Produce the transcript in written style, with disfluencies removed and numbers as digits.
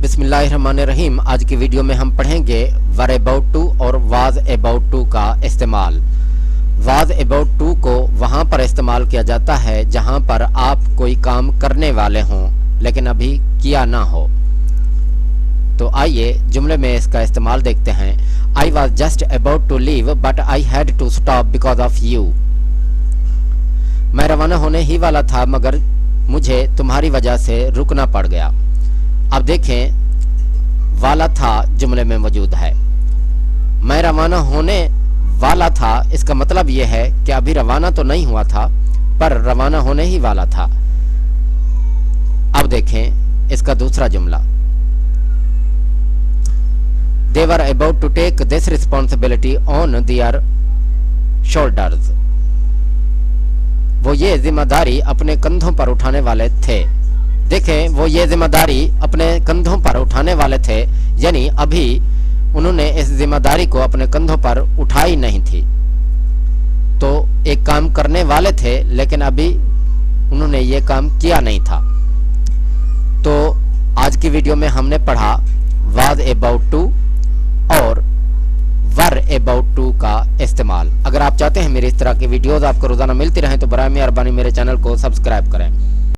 बिस्मिल्लाहिर्रहमानिर्रहीम। आज की वीडियो में हम पढ़ेंगे वर अबाउट टू और वाज अबाउट टू का इस्तेमाल। वाज अबाउट टू को वहाँ पर इस्तेमाल किया जाता है जहाँ पर आप कोई काम करने वाले हों लेकिन अभी किया ना हो। तो आइए जुमले में इसका इस्तेमाल देखते हैं। I was just about to leave but I had to stop because of you. मैं रवाना होने ही वाला था मगर मुझे तुम्हारी वजह से रुकना पड़ गया। अब देखें, वाला था जुमले में मौजूद है। मैं रवाना होने वाला था, इसका मतलब यह है कि अभी रवाना तो नहीं हुआ था पर रवाना होने ही वाला था। अब देखें इसका दूसरा जुमला। They were about to take this responsibility on their shoulders. वो ये जिम्मेदारी अपने कंधों पर उठाने वाले थे। देखें, वो ये जिम्मेदारी अपने कंधों पर उठाने वाले थे, यानी अभी उन्होंने इस जिम्मेदारी को अपने कंधों पर उठाई नहीं थी। तो एक काम करने वाले थे लेकिन अभी उन्होंने ये काम किया नहीं था। तो आज की वीडियो में हमने पढ़ा वाज अबाउट टू और वर अबाउट टू का इस्तेमाल। अगर आप चाहते हैं मेरे इस तरह की वीडियोस आपको रोजाना मिलती रहें तो बराए मेहरबानी मेरे चैनल को सब्सक्राइब करें।